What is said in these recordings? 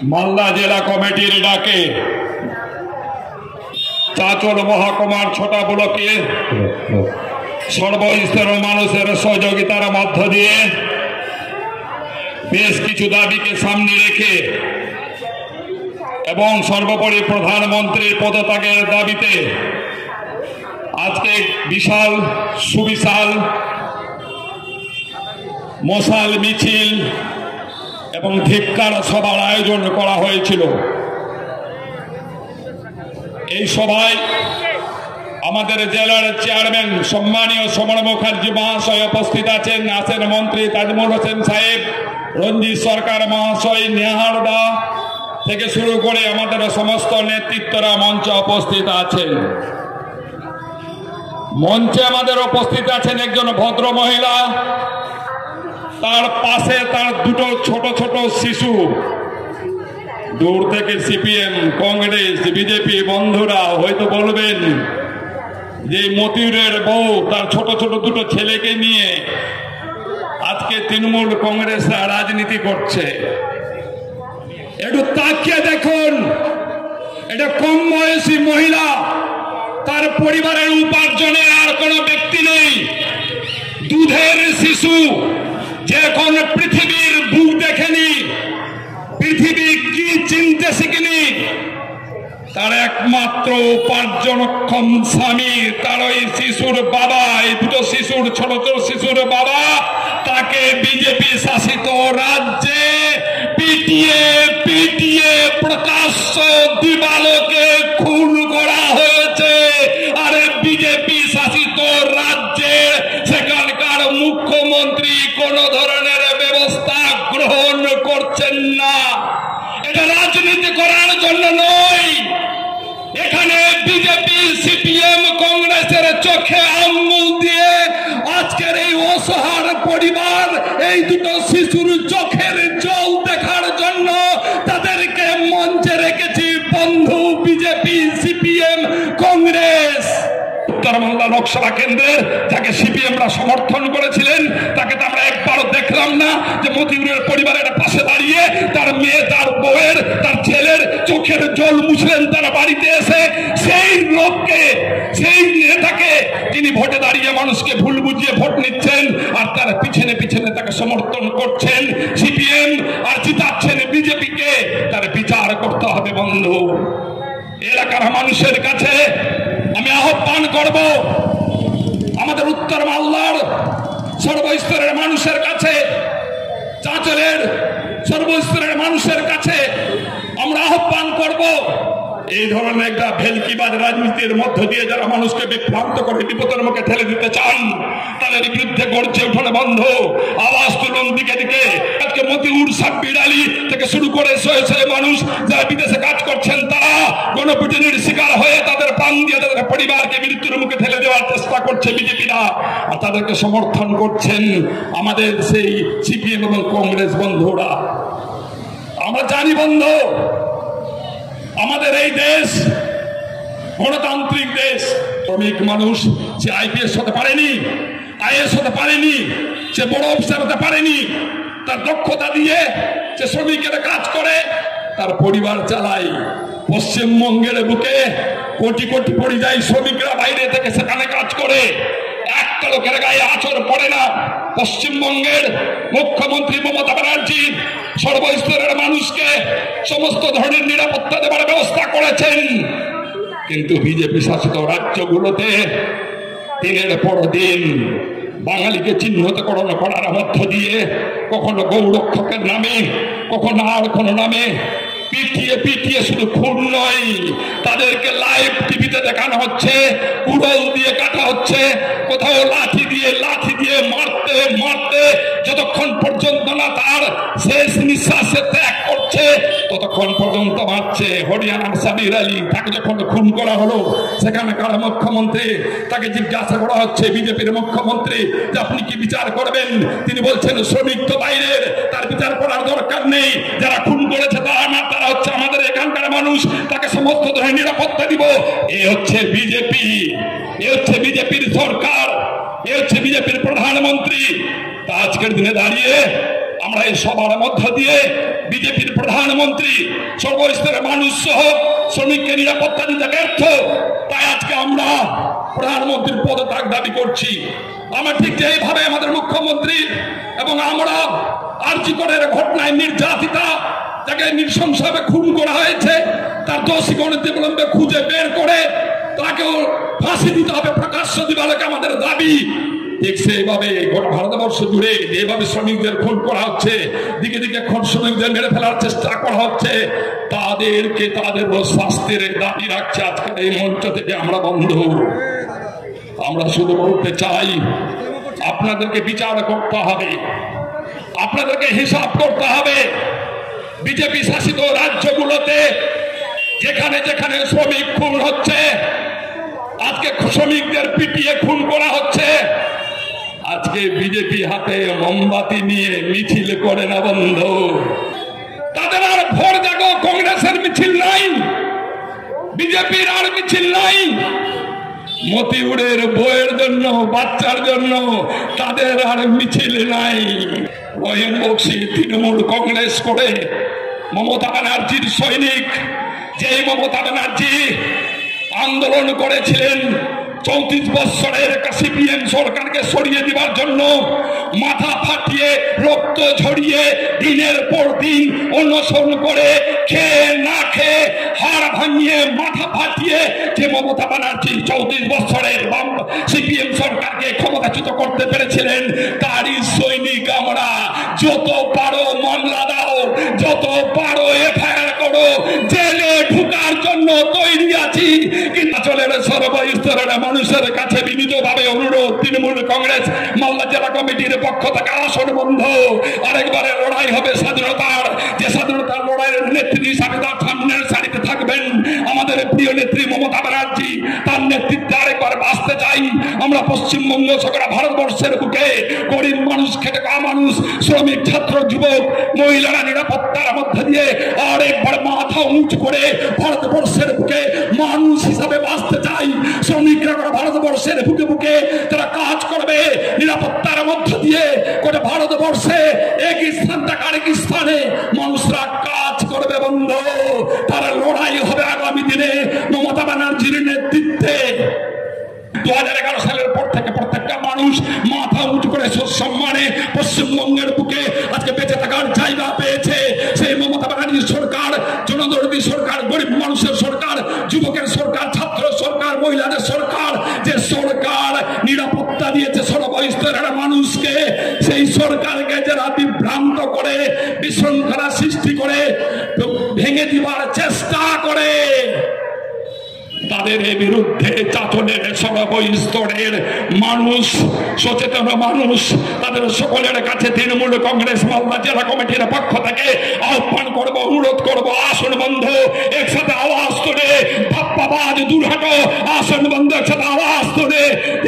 মালদা জেলা কমিটির ডাকে চাঁচল মহকুমার ছোটা ব্লকে সর্বস্তরের মানুষের সহযোগিতার মধ্য দিয়ে বেশ কিছু দাবিকে সামনে রেখে এবং সর্বোপরি প্রধানমন্ত্রীর পদত্যাগের দাবিতে আজকে বিশাল সুবিশাল মশাল মিছিল এবং ধিক্কার সভার আয়োজন করা হয়েছিল। এই সভায় আমাদের জেলার চেয়ারম্যান সম্মানীয় সমর মুখার্জি মহাশয় উপস্থিত আছেন, আছেন মন্ত্রী তাজমুল হোসেন সাহেব, রঞ্জিত সরকার মহাশয়, নেহারদা থেকে শুরু করে আমাদের সমস্ত নেতৃত্বরা মঞ্চে উপস্থিত আছেন। মঞ্চে আমাদের উপস্থিত আছেন একজন ভদ্র মহিলা, তার পাশে তার দুটো ছোট ছোট শিশু। দূর থেকে সিপিএম, কংগ্রেস, বিজেপি বন্ধুরা হয়তো বলবেন যে মতিউরের বউ তার ছোট ছোট দুটো ছেলেকে নিয়ে আজকে তৃণমূল কংগ্রেসরা রাজনীতি করছে। একটু তাকিয়ে দেখুন, এটা কম বয়সী মহিলা, তার পরিবারের উপার্জনে আর কোনো ব্যক্তি নেই। দুধের শিশু, যে এখন পৃথিবীর বুক দেখেনি, পৃথিবী কি চিনতে শিখেনি, তার একমাত্র উপার্জনক্ষম স্বামী, তার ওই শিশুর বাবা, এই দুটো শিশুর ছোট ছোট শিশুর বাবা, তাকে বিজেপি শাসিত রাজ্যে পিটিয়ে পিটিয়ে প্রকাশ্য দিবালোকে খুন করা হয়েছে। আরে বিজেপি শাসিত রাজ্যে সেখানকার মুখ্যমন্ত্রী কোন ধরনের ব্যবস্থা গ্রহণ করছেন না। এটা রাজনীতি করার জন্য নয়, এখানে বিজেপি সিপিএম কংগ্রেসের চোখে আঙ্গুল দিয়ে আজকের এই অসহায় পরিবার, এই দুটো শিশুর চোখের জল দেখার জন্য তাদেরকে মঞ্চে রেখেছি বন্ধু বিজেপি সিপিএম কংগ্রেস। উত্তর মালদা লোকসভা কেন্দ্রের যাকে সিপিএমরা সমর্থন করেছিলেন, তাকে তো আমরা একবারও দেখলাম না যে মতিউরের পরিবারের পাশে দাঁড়িয়ে তার মেয়ে, তার বউয়ের, তার ছেলের চোখের জল মুছলেন তারা বাড়িতে এসে। সেই লোককে, সেই নেতাকে যিনি ভোটে দাঁড়িয়ে মানুষকে ভুল বুঝিয়ে ভোট নিচ্ছেন আর তার পিছনে পিছনে তাকে সমর্থন করছেন সিপিএম আর জিতাচ্ছেন বিজেপিকে, তার বিচার করতে হবে বন্ধু। এলাকার মানুষের কাছে আমি আহ্বান করব, আমাদের উত্তর মালদার সর্বস্তরের মানুষের কাছে, চাঁচলের সর্বস্তরের মানুষের কাছে আমরা আহ্বান করব, এই ধরনের একটা ভেলকিবাজ রাজনীতির মধ্য দিয়ে যারা মানুষকে বিভ্রান্ত করে বিপদের মুখে ঠেলে দিতে চান, তাদের বিরুদ্ধে গড়ছে উঠোন বন্ধ। আওয়াজ তুলুন দিকে দিকে। আজকে মতিউর, সাব্বির আলী থেকে শুরু করে শয়ে শয়ে মানুষ যারা বিদেশে কাজ করছেন, তারা গণপিটুনির শিকার হয়ে তাদের প্রাণ দিয়ে তাদের পরিবারকে মৃত্যুর মুখে ঠেলে দেওয়ার চেষ্টা করছে বিজেপিরা, আর তাদেরকে সমর্থন করছেন আমাদের সেই সিপিএম এবং কংগ্রেস বন্ধুরা। আমরা জানি বন্ধু, আমাদের এই দেশ গণতান্ত্রিক দেশ। শ্রমিক মানুষ সে আইপিএস হতে পারেনি, আইএস হতে পারেনি, সে বড় অফিসার হতে পারেনি, তার দক্ষতা দিয়ে সে শ্রমিকের কাজ করে তার পরিবার চালায়। পশ্চিমবঙ্গের বুকে কোটি কোটি পরিযায়ী শ্রমিকরা বাইরে থেকে সেখানে কাজ করে, একটা লোকের গায়ে আঁচড় পড়ে না। পশ্চিমবঙ্গের মুখ্যমন্ত্রী মমতা ব্যানার্জি সর্বস্তরের মানুষকে সমস্ত ধরনের নিরাপত্তা দেওয়ার ব্যবস্থা করেছেন, কিন্তু বিজেপি শাসিত রাজ্যগুলোতে দিনের পর দিন বাঙালিকে চিহ্নিতকরণ করার মধ্য দিয়ে কখনো গৌরক্ষকের নামে, কখনো আর কোনো নামে পিটিয়ে পিটিয়ে, শুধু খুন নয়, তাদেরকে লাইভ টিভিতে দেখানো হচ্ছে, কুড়োল দিয়ে কাটা হচ্ছে, কোথাও লাঠি দিয়ে মারতে মারতে যতক্ষণ পর্যন্ত না তার শেষ নিঃশ্বাসে ত্যাগ করছে ততক্ষণ পর্যন্ত মারছে। হরিয়ানার সাবির আলী, তাকে যখন খুন করা হলো সেখানকার মুখ্যমন্ত্রী, তাকে জিজ্ঞাসা করা হচ্ছে বিজেপির মুখ্যমন্ত্রী যে আপনি কি বিচার করবেন? তিনি বলছেন শ্রমিক তো বাইরের, তার বিচার করার দরকার নেই, যারা খুন করেছে তারা না, তারা হচ্ছে আমাদের এখানকার মানুষ, তাকে সমস্ত ধরনের নিরাপত্তা দিব। এ হচ্ছে বিজেপি, এ হচ্ছে বিজেপির সরকার, এ হচ্ছে বিজেপির প্রধানমন্ত্রী। তা আজকের দিনে দাঁড়িয়ে আমরা এই সবার মধ্য দিয়ে বিজেপির প্রধানমন্ত্রী প্রধানমন্ত্রী সর্বস্তরের মানুষ সহ শ্রমিককে নিরাপত্তা দিতে ব্যর্থ, তাই আজকে আমরা প্রধানমন্ত্রীর পদত্যাগ দাবি করছি। আমরা ঠিক যেইভাবে আমাদের মুখ্যমন্ত্রী এবং আমরা আরজি করের ঘটনায় নির্যাতিতা যাকে নৃশংসভাবে খুন করা হয়েছে তার দোষী অনতিবিলম্বে খুঁজে বের করে তাকেও ফাঁসি দিতে হবে, প্রকাশ্য দিবালোকে আমাদের দাবি। ঠিক সেইভাবে গোটা ভারতবর্ষ জুড়ে যেভাবে শ্রমিকদের খুন করা হচ্ছে, দিকে দিকে শ্রমিকদের মেরে ফেলার চেষ্টা করা হচ্ছে, তাদেরকে তাদের শাস্তির দাবি রাখছে আজকের এই মঞ্চ থেকে আমরা বন্ধ। আমরা শুধু বলতে চাই আপনাদেরকে বিচার করতে হবে, আপনাদেরকে হিসাব করতে হবে। বিজেপি শাসিত রাজ্যগুলোতে যেখানে যেখানে শ্রমিক খুন হচ্ছে, আজকে শ্রমিকদের পিটিয়ে খুন করা হচ্ছে, আজকে বিজেপি হাতে মোমবাতি নিয়ে মিছিল করে না বন্ধ। তাদের আর ভোর জাগো কংগ্রেসের মিছিল নাই, বিজেপির আর মিছিল নাই। মতিউরের বইয়ের জন্য, বাচ্চার জন্য তাদের আর মিছিল নাই। রহিম বক্সি তৃণমূল কংগ্রেস করে মমতা ব্যানার্জির সৈনিক, যেই মমতা ব্যানার্জি আন্দোলন করেছিলেন 34 বছরের সিপিএম সরকারকে সরিয়ে দেওয়ার জন্য, মাথা ফাটিয়ে রক্ত ঝরিয়ে দিনের পর দিন অনশন করে খেয়ে না খেয়ে হাড় ভাঙিয়ে মাথা ফাটিয়ে যে মমতা ব্যানার্জি 34 বছরের সিপিএম সরকারকে ক্ষমতাচ্যুত করতে পেরেছিলেন, তারই সৈনিক আমরা। যত পারো মামলা দাও, যত পারো এফআইআর করো, জেলে ঢুকার জন্য তৈরি আছি। কিন্তু চলের সর্বস্তরের মানুষের কাছে বিনীতভাবে অনুরোধ, তৃণমূল কংগ্রেস মালদা জেলা কমিটির পক্ষ থেকে আসন বন্ধ। আরেকবারে লড়াই হবে স্বাধীনতার, যে স্বাধীনতার লড়াইয়ের নেত্রী হিসাবে তার সামনের সারিতে থাকবেন আমাদের প্রিয় নেত্রী মমতা ব্যানার্জি। তার নেতৃত্বে আরেকবার বাঁচতে চাই আমরা। পশ্চিমবঙ্গ সরকার ভারতবর্ষের বুকে গরিব মানুষ, খেটে খাওয়া মানুষ, শ্রমিক, ছাত্র, যুবক, মহিলারা নিরাপত্তার মধ্যে দিয়ে আরেকবার মাথা উঁচু করে ভারতবর্ষের বুকে মানুষ হিসাবে বাঁচতে চাই। শ্রমিকরা ভারতবর্ষের বুকে বুকে তারা কাজ করবে নিরাপত্তার মধ্য দিয়ে। গোটা ভারতবর্ষে এক স্থান থেকে আরেক স্থানে মানুষরা কাজ করবে বন্ধ। তার লড়াই হবে আগামী দিনে মমতা ব্যানার্জির নেতৃত্বে। 2011 সালের পর থেকে প্রত্যেকটা মানুষ মাথা উঁচু করে সম্মানে পশ্চিমবঙ্গের বুকে আজকে বেঁচে থাকার জায়গা পেয়েছে। সেই মমতা ব্যানার্জির সরকার জনদরদী সরকার, গরিব মানুষের সরকার, যুবকের সরকার, ছাত্র সরকার, মহিলাদের সরকার, যে সরকার নিরাপত্তা দিয়েছে সর্বস্তরের মানুষকে, সেই সরকারকে যারা বিভ্রান্ত করে, বিশৃঙ্খলা সৃষ্টি করে, ভেঙে দিবার চেষ্টা করে, তাদের বিরুদ্ধে চাচলের সর্বস্তরের মানুষ, সচেতন মানুষ, তাদের সকলের কাছে তৃণমূল কংগ্রেস মালদা জেলা কমিটির পক্ষ থেকে আহ্বান করব, অনুরোধ করব, আসন বন্ধ একসাথে আওয়াজ তোলে, ধাপ্পাবাজ দূর হাটো, আসন বন্ধ একসাথে আওয়াজ তোলে।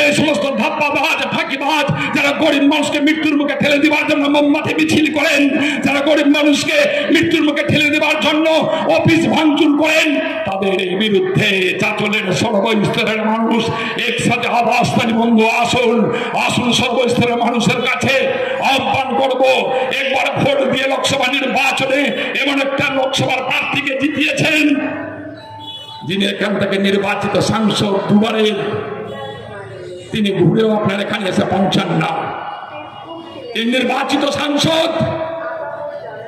এই সমস্ত ধাপ্পাবাজ, ফাঁকিবাজ যারা গরিব মানুষকে মৃত্যুর মুখে ঠেলে দেওয়ার জন্য মোমবাতি মিছিল করেন, যারা গরিব মানুষকে মৃত্যুর মুখে ঠেলে দেওয়ার জন্য অফিস ভাঙচুর করেন, তাদের বিরুদ্ধে চাচলের সর্বস্তরের মানুষ একসাথে আওয়াজ তুলে বন্ধু আসুন। আসুন সর্বস্তরের মানুষের কাছে আহ্বান করব, একবার ভোট দিয়ে লোকসভা নির্বাচনে এমন একটা লোকসভার প্রার্থীকে জিতিয়েছেন যিনি এখান থেকে নির্বাচিত সাংসদ দুবারের, তিনি ঘুরেও আপনার এখানে এসে পৌঁছান না। এই নির্বাচিত সাংসদ,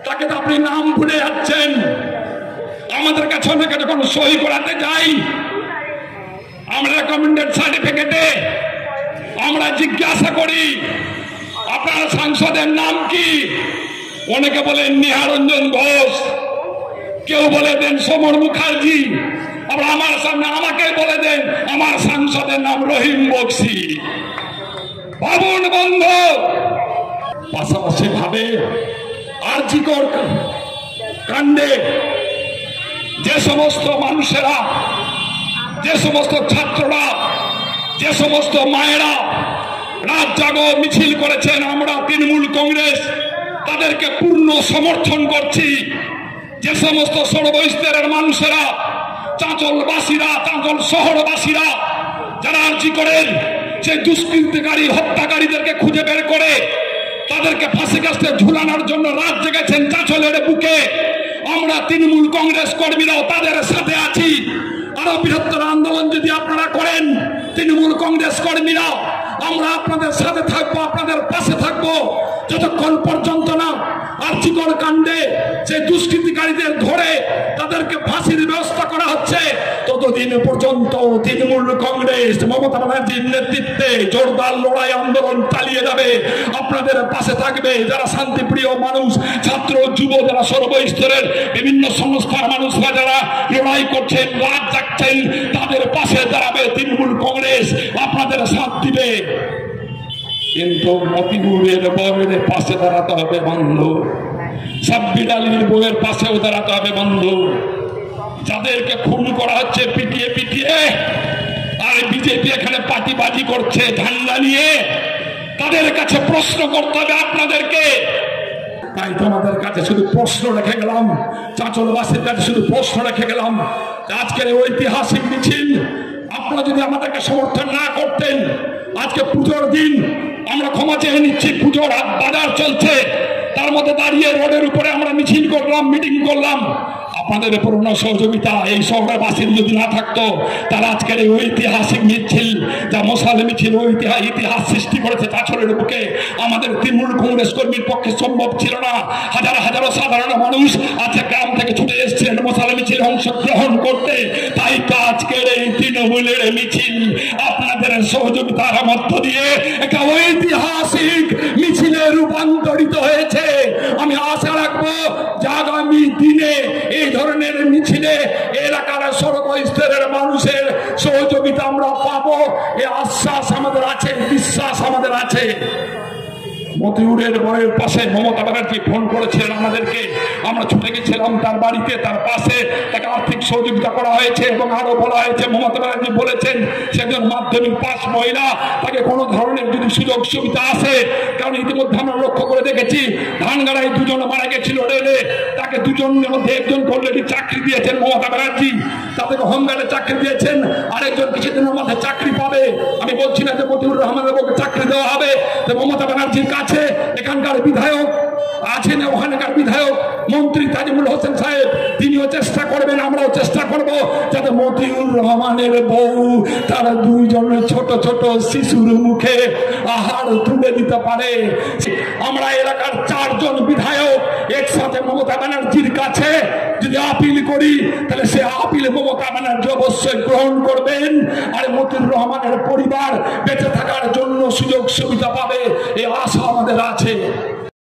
তাকে তো আপনি নাম ভুলে যাচ্ছেন। আমাদের কাছে অনেকে যখন সই করাতে যাই, আমরা রেকমেন্ডেড সার্টিফিকেটে আমরা জিজ্ঞাসা করি আপনার সাংসদের নাম কি? অনেকে বলেন নিহারঞ্জন ঘোষ, কেউ বলে দেন সমর মুখার্জি, আবার আমার সামনে আমাকে বলে দেন আমার সাংসদের নাম রহিম বক্সি। ভাবুন বন্ধ। পাশাপাশি ভাবে আরজি কর কাণ্ডে যে সমস্ত মানুষেরা, যে সমস্ত ছাত্ররা, যে সমস্ত মায়েরা রাত জাগো মিছিল করেছেন, আমরা তৃণমূল কংগ্রেস তাদেরকে পূর্ণ সমর্থন করছি। যে সমস্ত সর্বস্তরের মানুষেরা, চাঁচলবাসীরা, চাঁচল শহরবাসীরা যারা আরজি করেন, সেই দুষ্কৃতিকারী হত্যাকারীদেরকে খুঁজে বের করে তাদেরকে ফাঁসি কাস্টে ঝুলানোর জন্য রাত জেগেছেন চাঁচলের বুকে, আমরা তৃণমূল কংগ্রেস কর্মীরাও তাদের সাথে আছি। আরো বৃহত্তর আন্দোলন যদি আপনারা করেন, তৃণমূল কংগ্রেস কর্মীরা আমরা আপনাদের সাথে থাকবো, আপনাদের পাশে থাকবো, যতক্ষণ পর্যন্ত না আর্চিকর কাণ্ডে যে দুষ্কৃতিকারীদের ধরে তাদেরকে ফাঁসির ব্যবস্থা করা হচ্ছে, ততদিন পর্যন্ত তৃণমূল কংগ্রেস মমতা ব্যানার্জির নেতৃত্বে জোরদার লড়াই আন্দোলন চালিয়ে যাবে, আপনাদের পাশে থাকবে। যারা শান্তিপ্রিয় মানুষ, ছাত্র যুব, যারা সর্বস্তরের বিভিন্ন সংস্থার মানুষরা যারা লড়াই করছেন, রাত জাগছেন, তাদের পাশে দাঁড়াবে তৃণমূল কংগ্রেস, আপনাদের সাথ দিবে। কিন্তু মতিনুরের বউয়ের পাশে দাঁড়াতে হবে বন্ধু, সাব্বির আলীর বউয়ের পাশেও দাঁড়াতে হবে বন্ধু। যাদেরকে খুন করা হচ্ছে পিটিয়ে পিটিয়ে, আর বিজেপি এখানে পার্টিবাজি করছে ঝান্ডা নিয়ে, তাদের কাছে প্রশ্ন করতে হবে আপনাদেরকে। তাই তোমাদের কাছে শুধু প্রশ্ন রেখে গেলাম, চাঁচলবাসীর কাছে শুধু প্রশ্ন রেখে গেলাম, আজকের ঐতিহাসিক মিছিল আপনারা যদি আমাদেরকে সমর্থন না করতেন, আজকে পুজোর দিন আমরা ক্ষমা চেয়ে নিচ্ছি, পুজোর বাজার চলছে, তার মধ্যে দাঁড়িয়ে রোডের উপরে আমরা মিছিল করলাম, মিটিং করলাম, আপনাদের পূর্ণ সহযোগিতা এই শহরের বাসীর যদি না থাকতো, তারা আজকের এই ঐতিহাসিক মিছিল, যা মশালে মিছিল, ইতিহাস সৃষ্টি করেছে চাঁচলের বুকে, আমাদের তৃণমূল কংগ্রেস কর্মীর পক্ষে সম্ভব ছিল না। হাজার হাজারো সাধারণ মানুষ আজকে গ্রাম থেকে ছুটে এসেছিলেন মশালে মিছিল অংশগ্রহণ করতে, তাই তো আজকের এই তৃণমূলের মিছিল আপনাদের সহযোগিতার মধ্য দিয়ে একটা ঐতিহাসিক মিছিলে রূপান্তরিত হয়েছে। আমি আশা রাখবো যে আগামী দিনে এই ধরনের মিছিলে এলাকার সর্বস্তরের মানুষের সহযোগিতা আমরা পাবো, এই আশ্বাস আমাদের আছে, বিশ্বাস আমাদের আছে। মতিউরের বউয়ের পাশে মমতা ব্যানার্জি ফোন করেছিলেন আমাদেরকে, আমরা ছুটে গেছিলাম তার বাড়িতে, তার পাশে তাকে আর্থিক সহযোগিতা করা হয়েছে এবং আরো বলা হয়েছে, মমতা ব্যানার্জি বলেছেন সেজন মাধ্যমিক পাস মহিলা, তাকে কোনো ধরনের যদি সুযোগ সুবিধা আসে, কারণ ইতিমধ্যে আমরা লক্ষ্য করে দেখেছি ধানগাড়ায় দুজন মারা গেছিল রেলে, তাকে দুজনের মধ্যে একজন অলরেডি চাকরি দিয়েছেন মমতা ব্যানার্জি, তাদেরকে হোমগার্ডে চাকরি দিয়েছেন, আরেকজন কিছুদিনের মধ্যে চাকরি পাবে। আমি বলছি না যে মতিউর রহমানের বউকে চাকরি দেওয়া হবে, মমতা ব্যানার্জির কাছে এখানকার বিধায়ক আছেন, ওখানকার বিধায়ক মন্ত্রী তাজিমুল হোসেন সাহেব, তিনিও চেষ্টা করবেন, আমরাও চেষ্টা করব যাতে মতিউর রহমানের বউ তার দুইজন ছোট ছোট শিশুর মুখে আহার তুলে দিতে পারে। আমরা এলাকার 4 জন বিধায়ক একসাথে মমতা ব্যানার্জির কাছে যদি আপিল করি, তাহলে সে আপিল মমতা ব্যানার্জি অবশ্যই গ্রহণ করবেন, আর মতিউর রহমানের পরিবার বেঁচে থাকার জন্য সুযোগ সুবিধা পাবে।